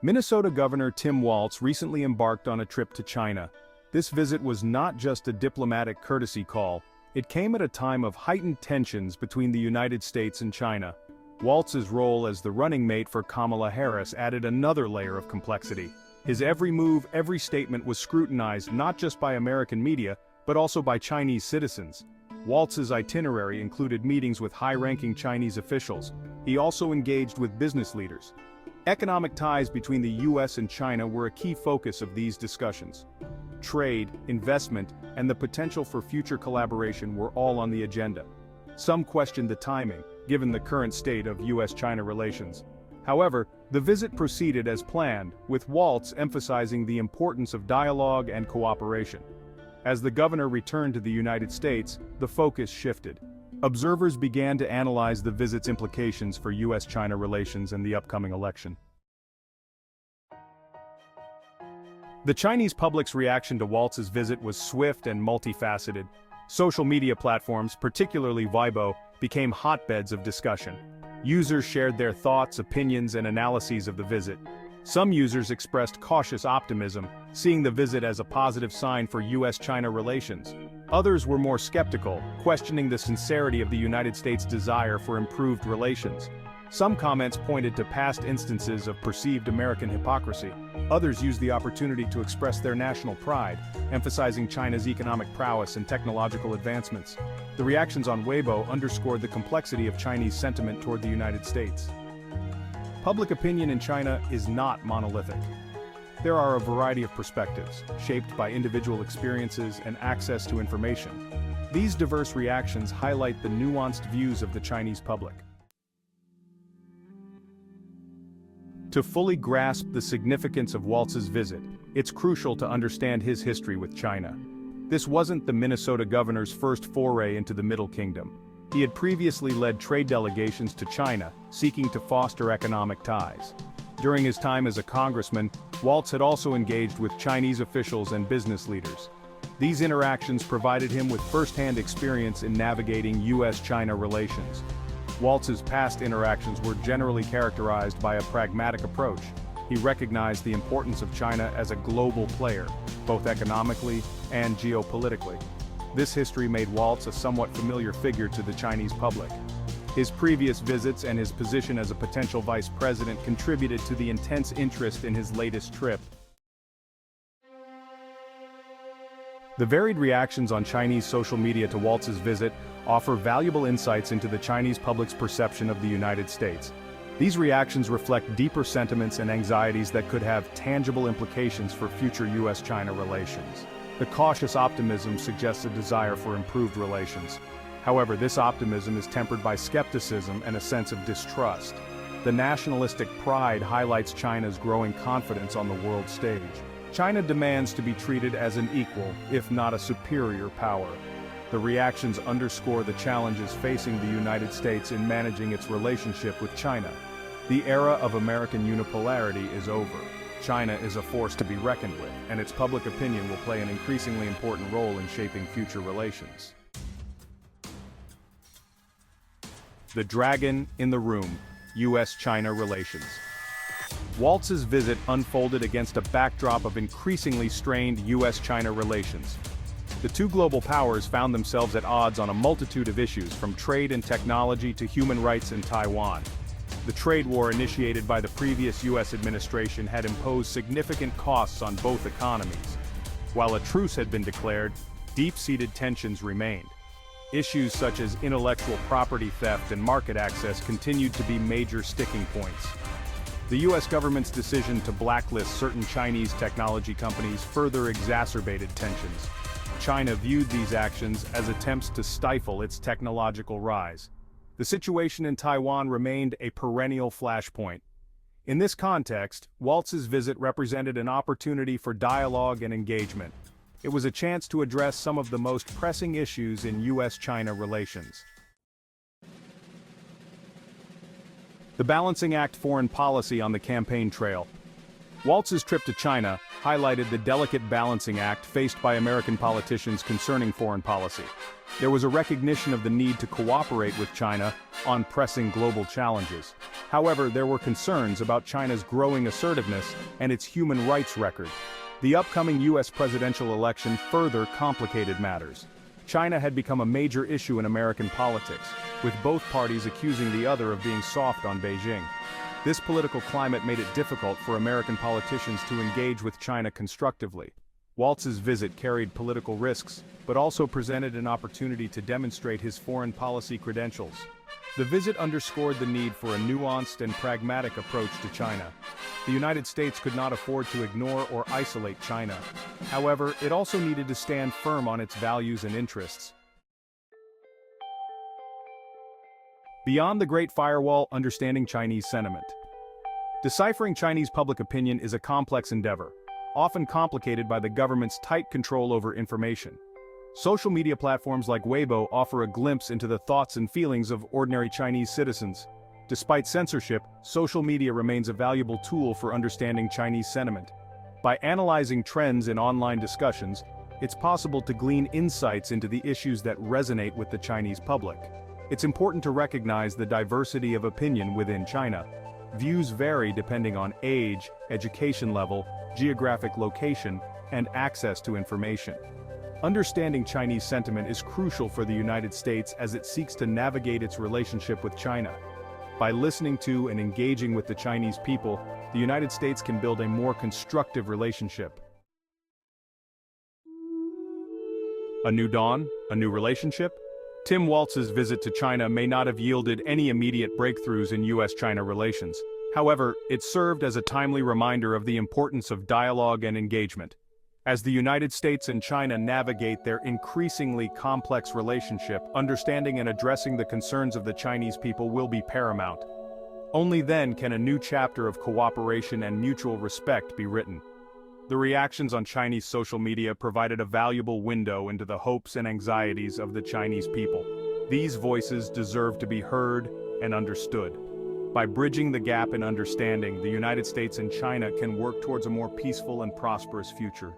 Minnesota Governor Tim Walz recently embarked on a trip to China. This visit was not just a diplomatic courtesy call, it came at a time of heightened tensions between the United States and China. Walz's role as the running mate for Kamala Harris added another layer of complexity. His every move, every statement was scrutinized not just by American media, but also by Chinese citizens. Walz's itinerary included meetings with high-ranking Chinese officials. He also engaged with business leaders. Economic ties between the US and China were a key focus of these discussions. Trade, investment, and the potential for future collaboration were all on the agenda. Some questioned the timing, given the current state of US-China relations. However, the visit proceeded as planned, with Walz emphasizing the importance of dialogue and cooperation. As the governor returned to the United States, the focus shifted. Observers began to analyze the visit's implications for US-China relations and the upcoming election. The Chinese public's reaction to Walz's visit was swift and multifaceted. Social media platforms, particularly Weibo, became hotbeds of discussion. Users shared their thoughts, opinions, and analyses of the visit. Some users expressed cautious optimism, seeing the visit as a positive sign for US-China relations. Others were more skeptical, questioning the sincerity of the United States' desire for improved relations. Some comments pointed to past instances of perceived American hypocrisy. Others used the opportunity to express their national pride, emphasizing China's economic prowess and technological advancements. The reactions on Weibo underscored the complexity of Chinese sentiment toward the United States. Public opinion in China is not monolithic. There are a variety of perspectives, shaped by individual experiences and access to information. These diverse reactions highlight the nuanced views of the Chinese public. To fully grasp the significance of Walz's visit, it's crucial to understand his history with China. This wasn't the Minnesota governor's first foray into the Middle Kingdom. He had previously led trade delegations to China, seeking to foster economic ties. During his time as a congressman, Walz had also engaged with Chinese officials and business leaders. These interactions provided him with first-hand experience in navigating US-China relations. Walz's past interactions were generally characterized by a pragmatic approach. He recognized the importance of China as a global player, both economically and geopolitically. This history made Walz a somewhat familiar figure to the Chinese public. His previous visits and his position as a potential vice president contributed to the intense interest in his latest trip. The varied reactions on Chinese social media to Walz's visit offer valuable insights into the Chinese public's perception of the United States. These reactions reflect deeper sentiments and anxieties that could have tangible implications for future US-China relations. The cautious optimism suggests a desire for improved relations. However, this optimism is tempered by skepticism and a sense of distrust. The nationalistic pride highlights China's growing confidence on the world stage. China demands to be treated as an equal, if not a superior power. The reactions underscore the challenges facing the United States in managing its relationship with China. The era of American unipolarity is over. China is a force to be reckoned with, and its public opinion will play an increasingly important role in shaping future relations. The dragon in the room, US-China relations. Walz's visit unfolded against a backdrop of increasingly strained US-China relations. The two global powers found themselves at odds on a multitude of issues, from trade and technology to human rights in Taiwan. The trade war initiated by the previous US administration had imposed significant costs on both economies. While a truce had been declared, deep-seated tensions remained. Issues such as intellectual property theft and market access continued to be major sticking points. The US government's decision to blacklist certain Chinese technology companies further exacerbated tensions. China viewed these actions as attempts to stifle its technological rise. The situation in Taiwan remained a perennial flashpoint. In this context, Walz's visit represented an opportunity for dialogue and engagement. It was a chance to address some of the most pressing issues in US-China relations. The balancing act foreign policy on the campaign trail. Walz's trip to China highlighted the delicate balancing act faced by American politicians concerning foreign policy. There was a recognition of the need to cooperate with China on pressing global challenges. However, there were concerns about China's growing assertiveness and its human rights record. The upcoming U.S. presidential election further complicated matters. China had become a major issue in American politics, with both parties accusing the other of being soft on Beijing. This political climate made it difficult for American politicians to engage with China constructively. Walz's visit carried political risks, but also presented an opportunity to demonstrate his foreign policy credentials. The visit underscored the need for a nuanced and pragmatic approach to China. The United States could not afford to ignore or isolate China. However, it also needed to stand firm on its values and interests. Beyond the Great Firewall, understanding Chinese sentiment. Deciphering Chinese public opinion is a complex endeavor, often complicated by the government's tight control over information. Social media platforms like Weibo offer a glimpse into the thoughts and feelings of ordinary Chinese citizens. Despite censorship, social media remains a valuable tool for understanding Chinese sentiment. By analyzing trends in online discussions, it's possible to glean insights into the issues that resonate with the Chinese public. It's important to recognize the diversity of opinion within China. Views vary depending on age, education level, geographic location, and access to information. Understanding Chinese sentiment is crucial for the United States as it seeks to navigate its relationship with China. By listening to and engaging with the Chinese people, the United States can build a more constructive relationship. A new dawn? A new relationship? Tim Walz's visit to China may not have yielded any immediate breakthroughs in U.S.-China relations. However, it served as a timely reminder of the importance of dialogue and engagement. As the United States and China navigate their increasingly complex relationship, understanding and addressing the concerns of the Chinese people will be paramount. Only then can a new chapter of cooperation and mutual respect be written. The reactions on Chinese social media provided a valuable window into the hopes and anxieties of the Chinese people. These voices deserve to be heard and understood. By bridging the gap in understanding, the United States and China can work towards a more peaceful and prosperous future.